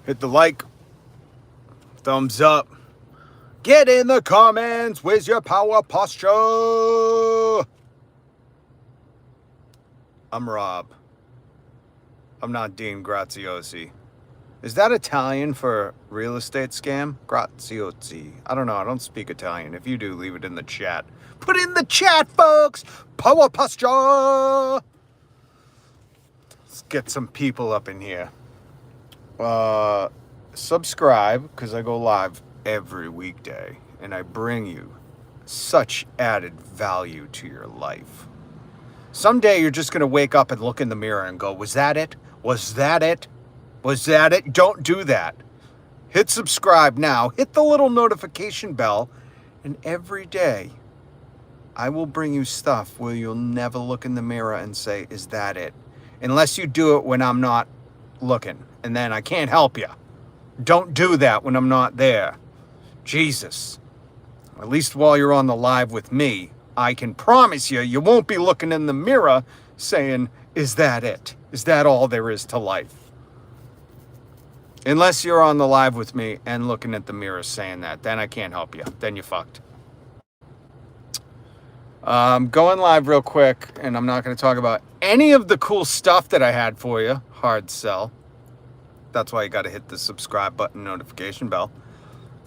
Hit the like, thumbs up. Get in the comments with your power posture. I'm Rob. I'm not Dean Graziosi. Is that Italian for real estate scam? Graziosi. I don't know. I don't speak Italian. If you do, leave it in the chat. Put in the chat, folks. Power posture. Let's get some people up in here. Subscribe, because I go live every weekday, and I bring you such added value to your life. Someday you're just going to wake up and look in the mirror and go, was that it? Was that it? Was that it? Don't do that. Hit subscribe now. Hit the little notification bell. And every day, I will bring you stuff where you'll never look in the mirror and say, is that it? Unless you do it when I'm not looking. And then I can't help you. Don't do that when I'm not there. Jesus. At least while you're on the live with me, I can promise you, you won't be looking in the mirror saying, is that it? Is that all there is to life? Unless you're on the live with me and looking at the mirror saying that, then I can't help you. Then you're fucked. Going live real quick, and I'm not going to talk about any of the cool stuff that I had for you. Hard sell. That's why you got to hit the subscribe button, notification bell.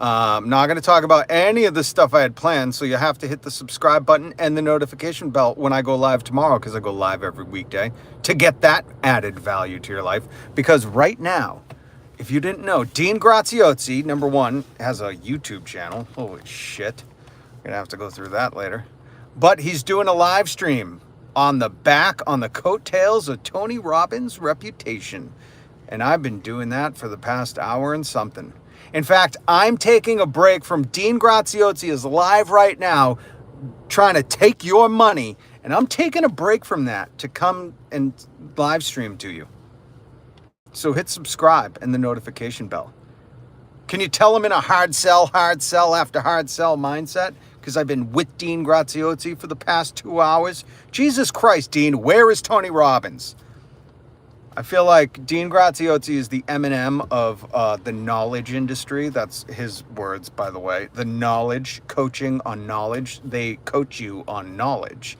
I'm not going to talk about any of the stuff I had planned, so you have to hit the subscribe button and the notification bell when I go live tomorrow, because I go live every weekday, to get that added value to your life. Because right now, if you didn't know, Dean Graziosi, number one, has a YouTube channel. Holy shit. I'm going to have to go through that later. But he's doing a live stream on the coattails of Tony Robbins' reputation. And I've been doing that for the past hour and something. In fact, I'm taking a break from Dean Graziosi is live right now trying to take your money. And I'm taking a break from that to come and live stream to you. So hit subscribe and the notification bell. Can you tell I'm in a hard sell after hard sell mindset? Because I've been with Dean Graziosi for the past 2 hours. Jesus Christ, Dean, where is Tony Robbins? I feel like Dean Graziosi is the Eminem of the knowledge industry. That's his words, by the way. The knowledge, coaching on knowledge. They coach you on knowledge.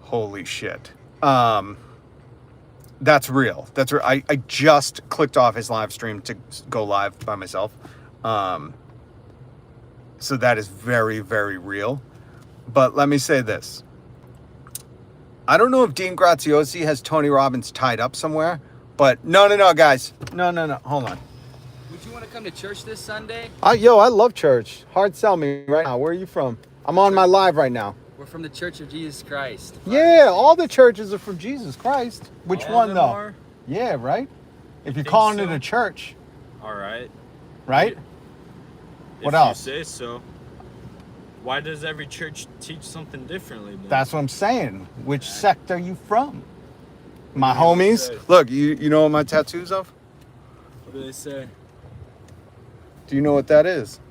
Holy shit. That's real. That's real. I just clicked off his live stream to go live by myself. So that is very, very real. But let me say this. I don't know if Dean Graziosi has Tony Robbins tied up somewhere, but no, guys. No. Hold on. Would you want to come to church this Sunday? I love church. Hard sell me right now. Where are you from? I'm on my live right now. We're from the Church of Jesus Christ. Yeah, all the churches are from Jesus Christ. Which All one, of though? them are? Yeah, right? If you're think calling so? it a church, All right. right? What If else? you say so. Why does every church teach something differently, man? That's what I'm saying. Which sect are you from? My What do they homies. say? Look, you know what my tattoos of? What do they say? Do you know what that is?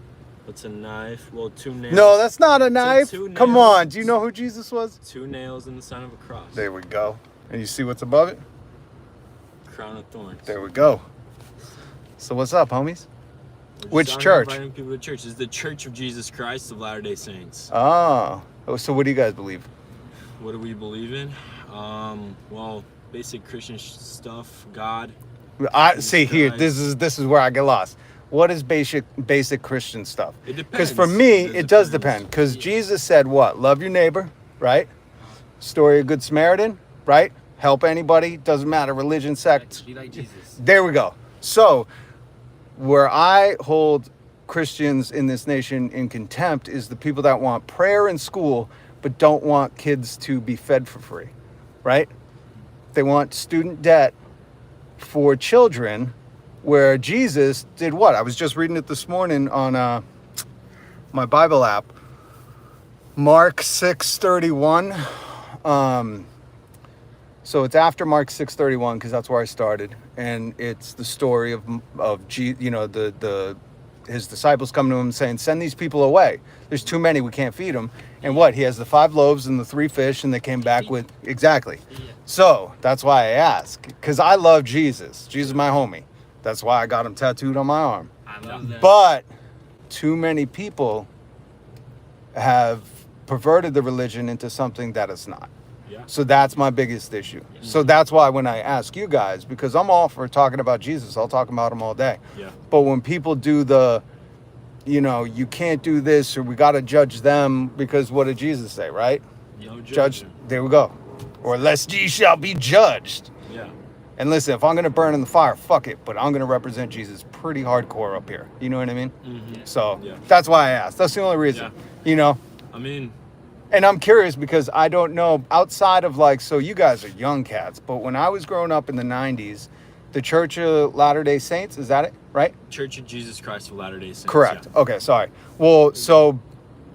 It's a knife. Well, 2 nails. No, that's not a knife. two Come nails. on. Do you know who Jesus was? 2 nails in the sign of a cross. There we go. And you see what's above it? Crown of thorns. There we go. So what's up, homies? We're just Which out here church? Inviting people to church. This is the Church of Jesus Christ of Latter-day Saints. Oh, so what do you guys believe? What do we believe in? Well, basic Christian stuff. God. I see here. Christ. This is where I get lost. What is basic Christian stuff? It Because depends. for me, it does depends. depend. Because Jesus said what? Love your neighbor, right? Story of Good Samaritan, right? Help anybody. Doesn't matter religion, sect. Be like Jesus. There we go. So, where I hold Christians in this nation in contempt is the people that want prayer in school but don't want kids to be fed for free, right? They want student debt for children, where Jesus did what? I was just reading it this morning on my Bible app. Mark 6:31. So it's after Mark 6:31 because that's where I started, and it's the story of the his disciples come to him saying, send these people away. There's too many. We can't feed them. And what? He has the 5 loaves and the 3 fish, and they came back with... Exactly. So that's why I ask. Because I love Jesus. Jesus is my homie. That's why I got him tattooed on my arm. I love that. But too many people have perverted the religion into something that it's not. Yeah. So that's my biggest issue. So that's why when I ask you guys, because I'm all for talking about Jesus, I'll talk about him all day. Yeah. But when people do the, you know, you can't do this, or we got to judge them, because what did Jesus say, right? No Judge, judgment. there we go. Or lest ye shall be judged. Yeah. And listen, if I'm going to burn in the fire, fuck it. But I'm going to represent Jesus pretty hardcore up here. You know what I mean? Mm-hmm. So Yeah. that's why I asked. That's the only reason. Yeah. You know? I mean, And I'm curious because I don't know, outside of like, so you guys are young cats, but when I was growing up in the 90s, the Church of Latter-day Saints, is that it, right? Church of Jesus Christ of Latter-day Saints. Correct. Yeah. Okay, sorry. Well, so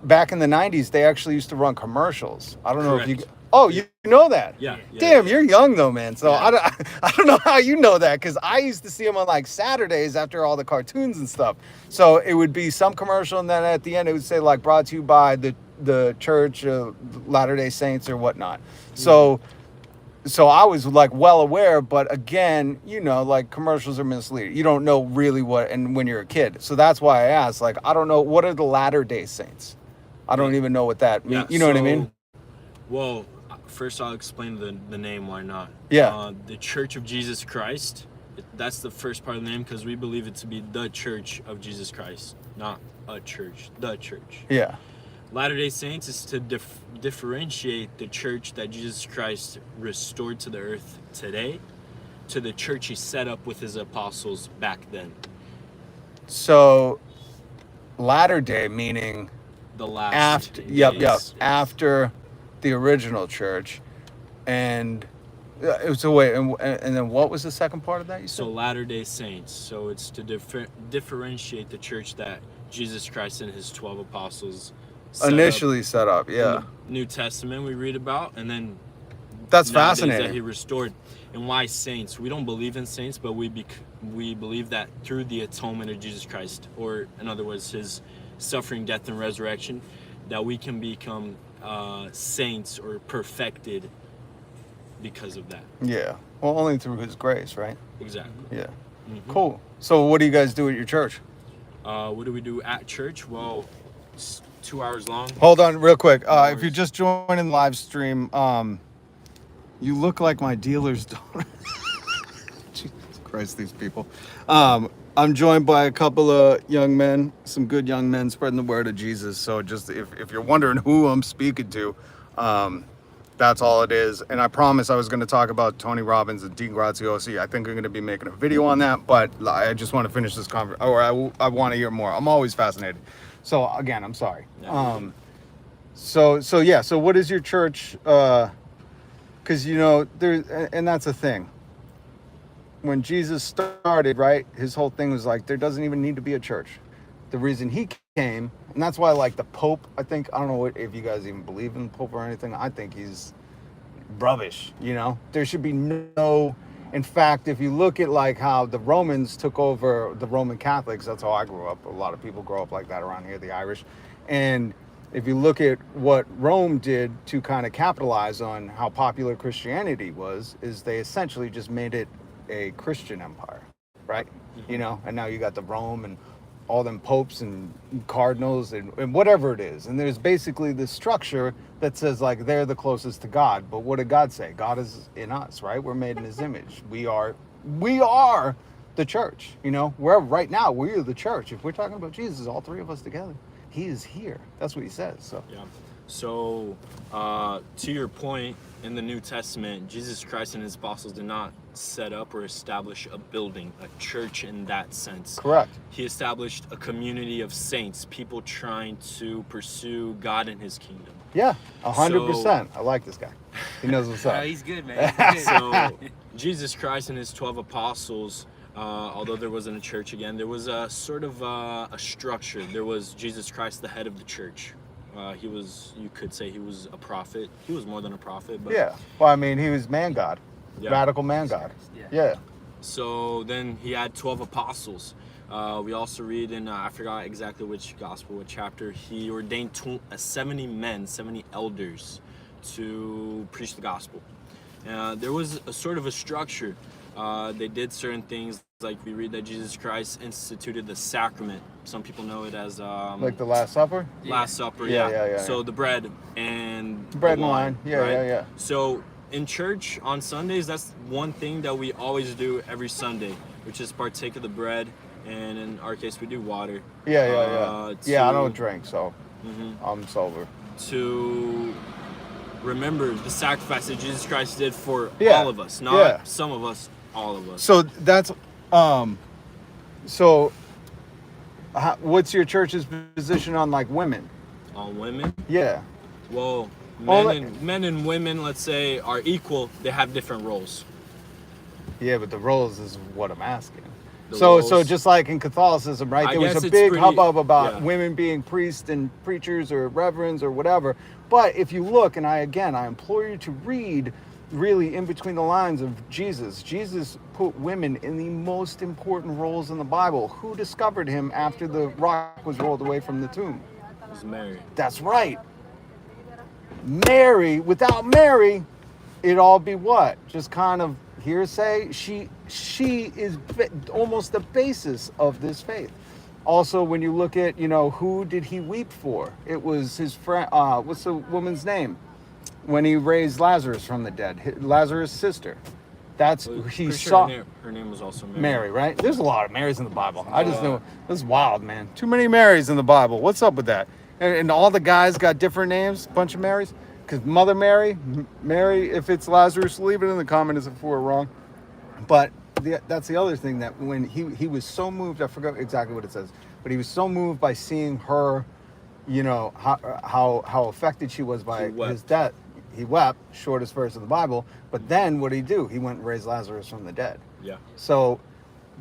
back in the 90s, they actually used to run commercials. I don't know if you... Correct. Oh, you know that? Yeah. Damn, you're young though, man. So Yeah. I don't know how you know that, because I used to see them on like Saturdays after all the cartoons and stuff. So it would be some commercial, and then at the end it would say like brought to you by the Church of Latter-day Saints or whatnot. So I was like well aware, but again, you know, like commercials are misleading. You don't know really what, and when you're a kid. So that's why I asked, like, I don't know, what are the Latter-day Saints? I don't even know what that means. You know what I mean? Well, first I'll explain the name, why not. Yeah. The Church of Jesus Christ, that's the first part of the name, because we believe it to be the Church of Jesus Christ, not a church, the church. Yeah. Latter-day Saints is to differentiate the church that Jesus Christ restored to the earth today to the church he set up with his apostles back then. So Latter-day meaning The last after, days. after the original church. And so wait, and then what was the second part of that you said? So Latter-day Saints. So it's to differentiate the church that Jesus Christ and his 12 apostles Initially set up, yeah. in the New Testament we read about, and then That's nowadays that he fascinating. restored. And why saints? We don't believe in saints, but we believe that through the atonement of Jesus Christ, or in other words, his suffering, death, and resurrection, that we can become saints or perfected because of that. Yeah. Well, only through his grace, right? Exactly. Yeah. Mhm. Cool. So what do you guys do at your church? What do we do at church? Well, it's 2 hours long. Hold on real quick. If worries. you're just joining the live stream, you look like my dealer's daughter. Jesus Christ, these people. I'm joined by a couple of young men, some good young men spreading the word of Jesus. So just if you're wondering who I'm speaking to, that's all it is. And I promise I was going to talk about Tony Robbins and Graziosi. I think I'm going to be making a video on that, but I just want to finish this conversation, or I want to hear more. I'm always fascinated. So again, I'm sorry. So what is your church? Because you know and that's the thing. When Jesus started, right, his whole thing was like, there doesn't even need to be a church. The reason he came, and that's why, like, the Pope, I don't know if you guys even believe in the Pope or anything. I think he's rubbish, you know? There should be no, in fact, if you look at, like, how the Romans took over the Roman Catholics, that's how I grew up. A lot of people grow up like that around here, the Irish. And if you look at what Rome did to kind of capitalize on how popular Christianity was, is they essentially just made it a Christian empire, right? You know, and now you got the Rome and all them popes and cardinals and whatever it is. And there's basically this structure that says like they're the closest to God. But what did God say? God is in us, right? We're made in his image. We are the church, you know? Right now, we're the church. If we're talking about Jesus, all three of us together, he is here. That's what he says. So Yeah. So, to your point, in the New Testament, Jesus Christ and his apostles did not set up or establish a building, a church in that sense. correct. He established a community of saints, people trying to pursue God and his kingdom. Yeah, 100%. I like this guy. He knows what's Oh, up. he's good, man. He's good. So, Jesus Christ and his 12 apostles, although there wasn't a church again, there was a sort of a structure. There was Jesus Christ, the head of the church. You could say he was a prophet. He was more than a prophet. But Yeah. Well, I mean, he was man God. Yeah. Radical man God. Yeah. Yeah. So then he had 12 apostles. We also read in, I forgot exactly which gospel, what chapter, he ordained 70 men, 70 elders to preach the gospel. There was a sort of a structure. They did certain things, like we read that Jesus Christ instituted the sacrament. Some people know it as Like the Last Supper? Last Supper. Yeah. So the bread and Bread the and wine. Yeah, right? yeah. So in church on Sundays, that's one thing that we always do every Sunday, which is partake of the bread, and in our case, we do water. Yeah. Yeah, I don't drink, so I'm sober. To remember the sacrifice that Jesus Christ did for Yeah. all of us, not some of us, all of us. So that's what's your church's position on like women? On women? Yeah. Well, Well, men and women, let's say, are equal. They have different roles. Yeah, but the roles is what I'm asking. The So roles- just like in Catholicism, right? I There was guess a it's big pretty- hubbub about yeah. women being priests and preachers or reverends or whatever. But if you look, and I implore you to read really in between the lines of Jesus. Jesus put women in the most important roles in the Bible. Who discovered him after the rock was rolled away from the tomb? It was Mary. That's right. Mary, without Mary, it'd all be what? Just kind of hearsay. She is almost the basis of this faith. Also, when you look at, who did he weep for? It was his friend, what's the woman's name? When he raised Lazarus from the dead, Lazarus' sister. That's Well, he pretty sure saw. her name was also Mary. Mary, right? There's a lot of Marys in the Bible. I just know this is wild, man. Too many Marys in the Bible. What's up with that? And all the guys got different names, bunch of Marys. Because Mother Mary, Mary, if it's Lazarus, leave it in the comments if we're wrong. But that's the other thing, that when he was so moved, I forgot exactly what it says, but he was so moved by seeing her, how affected she was by his death. He wept, shortest verse of the Bible. But then what did he do? He went and raised Lazarus from the dead. Yeah. So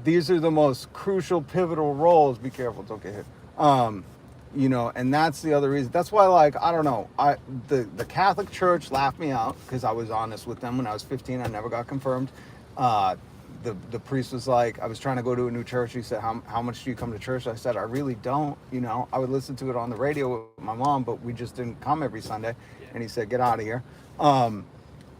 these are the most crucial, pivotal roles. Be careful, don't get hit. And that's the other reason. That's why, I don't know. The Catholic Church laughed me out because I was honest with them when I was 15. I never got confirmed. The priest was like, I was trying to go to a new church. He said, how much do you come to church? I said, I really don't. I would listen to it on the radio with my mom, but we just didn't come every Sunday. And he said, get out of here.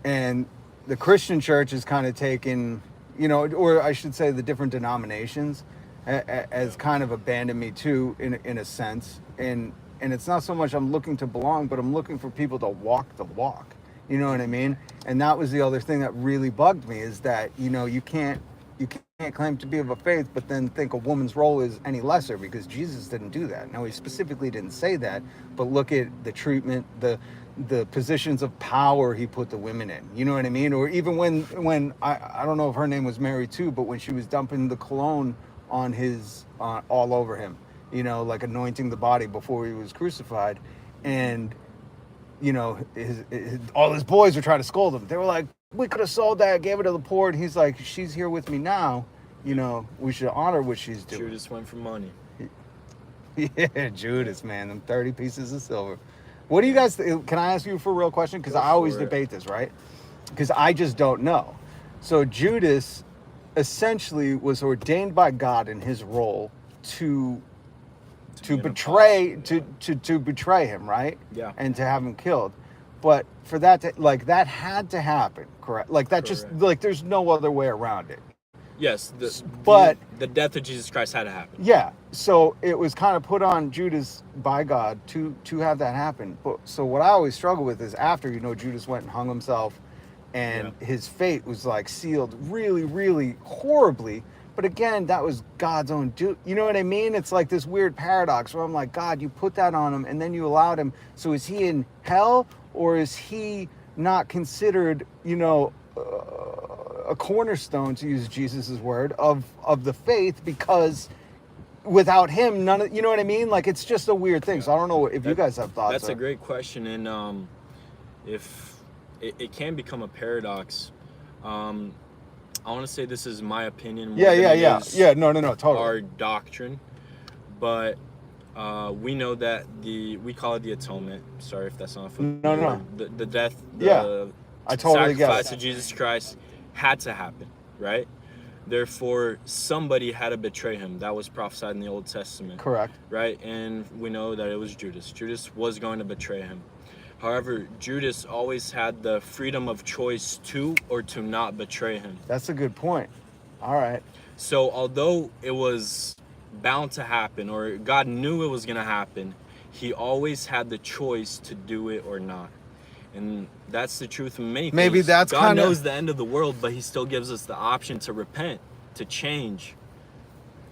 And the Christian church is kind of taken, or I should say the different denominations as kind of abandoned me too, in a sense. And it's not so much I'm looking to belong, but I'm looking for people to walk the walk. You know what I mean? And that was the other thing that really bugged me, is that, you can't claim to be of a faith, but then think a woman's role is any lesser, because Jesus didn't do that. Now, he specifically didn't say that, but look at the treatment, the positions of power he put the women in. You know what I mean? Or even when I don't know if her name was Mary too, but when she was dumping the cologne on his all over him, like anointing the body before he was crucified, and all his boys were trying to scold him. They were like, we could have sold that, gave it to the poor. And he's like, she's here with me now. We should honor what she's doing. Judas went for money. Yeah, Judas, man, them 30 pieces of silver. What do you guys can I ask you for a real question? Because I always debate this, right? Because I just don't know. So Judas essentially was ordained by God in his role to betray to betray him, right? Yeah. And to have him killed. But for that that had to happen, correct? Just there's no other way around it. Yes, but the death of Jesus Christ had to happen. Yeah, so it was kind of put on Judas by God to have that happen. But so what I always struggle with is after Judas went and hung himself, and his fate was sealed really, really horribly. But again, that was God's own do. You know what I mean? It's like this weird paradox where I'm like, God, you put that on him, and then you allowed him. So is he in hell, or is he not considered, a cornerstone, to use Jesus's word, of the faith, because without him, none of, you know what I mean? It's just a weird thing. So I don't know if you guys have thoughts. That's a great question, and if it can become a paradox. I want to say this is my opinion. More than it is No, totally. Our doctrine, but we know that we call it the atonement. Sorry if that's not. No. The death. I totally get it. Sacrifice of Jesus Christ had to happen, right? Therefore, somebody had to betray him. That was prophesied in the Old Testament. Correct. Right? And we know that it was Judas. Judas was going to betray him. However, Judas always had the freedom of choice to or to not betray him. That's a good point. All right. So although it was bound to happen, or God knew it was going to happen, he always had the choice to do it or not. And that's the truth of many things. Maybe that's God kinda- knows the end of the world, but he still gives us the option to repent, to change.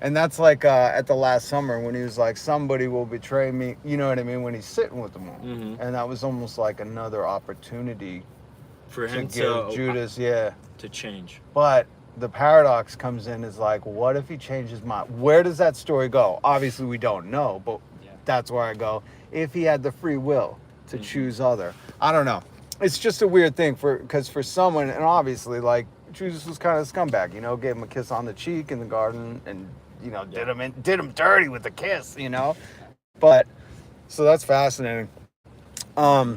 And that's like at the last summer when he was like, somebody will betray me. You know what I mean? When he's sitting with them all. Mhm. And that was almost like another opportunity For to him give Judas, yeah. to change. But the paradox comes in is like, what if he changed his mind? Where does that story go? Obviously, we don't know, but that's where I go. If he had the free will to choose other, I don't know. It's just a weird thing because for someone, and obviously, like, Jesus was kind of a scumbag, you know, gave him a kiss on the cheek in the garden and, you know, did him dirty with the kiss, you know. But so that's fascinating. I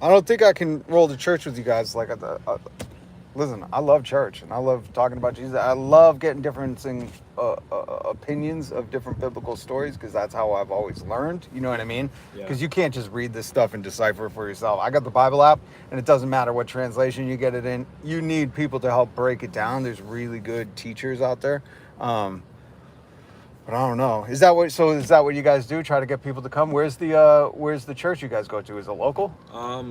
don't think I can roll to church with you guys like at the. Listen, I love church and I love talking about Jesus. I love getting different opinions of different biblical stories because that's how I've always learned. You know what I mean? Because you can't just read this stuff and decipher it for yourself. I got the Bible app, and it doesn't matter what translation you get it in. You need people to help break it down. There's really good teachers out there. But I don't know. Is that what you guys do? Try to get people to come? Where's the church you guys go to? Is it local?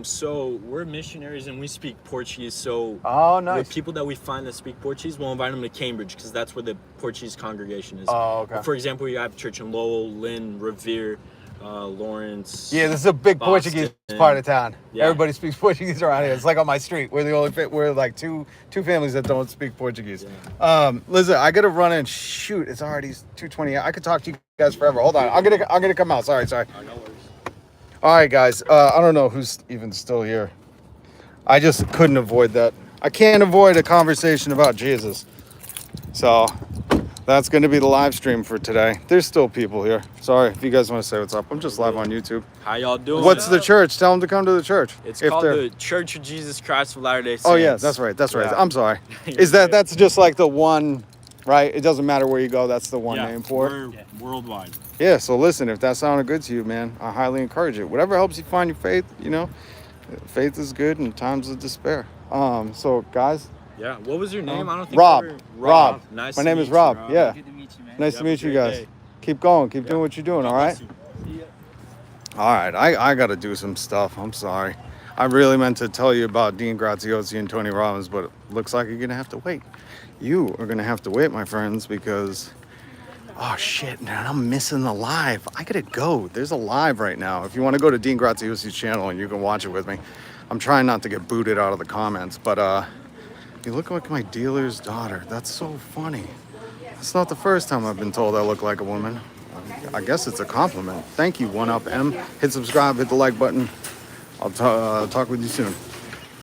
So we're missionaries and we speak Portuguese. So Oh, nice. the people that we find that speak Portuguese, we'll invite them to Cambridge because that's where the Portuguese congregation is. Oh, okay. For example, you have church in Lowell, Lynn, Revere, Lawrence. Yeah, this is a big Boston. Portuguese part of town. Yeah. Everybody speaks Portuguese around here. It's like on my street. We're like two families that don't speak Portuguese. Yeah. Listen, I gotta run in. Shoot, it's already 2:20. I could talk to you guys forever. Hold on, I'm gonna come out. Sorry. No worries. All right, guys. I don't know who's even still here. I just couldn't avoid that. I can't avoid a conversation about Jesus. So that's going to be the live stream for today. There's still people here. Sorry if you guys want to say what's up. I'm just live on YouTube. How y'all doing? What's the church? Tell them to come to the church. It's if called they're- the Church of Jesus Christ of Latter-day Saints. Oh yeah, that's right. Yeah. I'm sorry. You're Is good. that's just like the one, right? It doesn't matter where you go. That's the one name for it. We're worldwide. Yeah. So listen, if that sounded good to you, man, I highly encourage it. Whatever helps you find your faith. You know, faith is good in times of despair. So guys, Yeah. What was your name? I don't think Rob. I ever- Rob. Nice My to name meet is you, Rob. Yeah. Good to meet you, man. Nice to Have a meet you great guys. day. Keep going. Keep doing what you're doing. All right. See ya. All right, I got to do some stuff. I'm sorry. I really meant to tell you about Dean Graziosi and Tony Robbins, but it looks like you're going to have to wait. You are going to have to wait, my friends, because, oh shit, man, I'm missing the live. I got to go. There's a live right now. If you want to go to Dean Graziosi's channel and you can watch it with me. I'm trying not to get booted out of the comments, but you look like my dealer's daughter. That's so funny. It's not the first time I've been told I look like a woman. I guess it's a compliment. Thank you, 1UpM. Hit subscribe, hit the like button. I'll talk with you soon.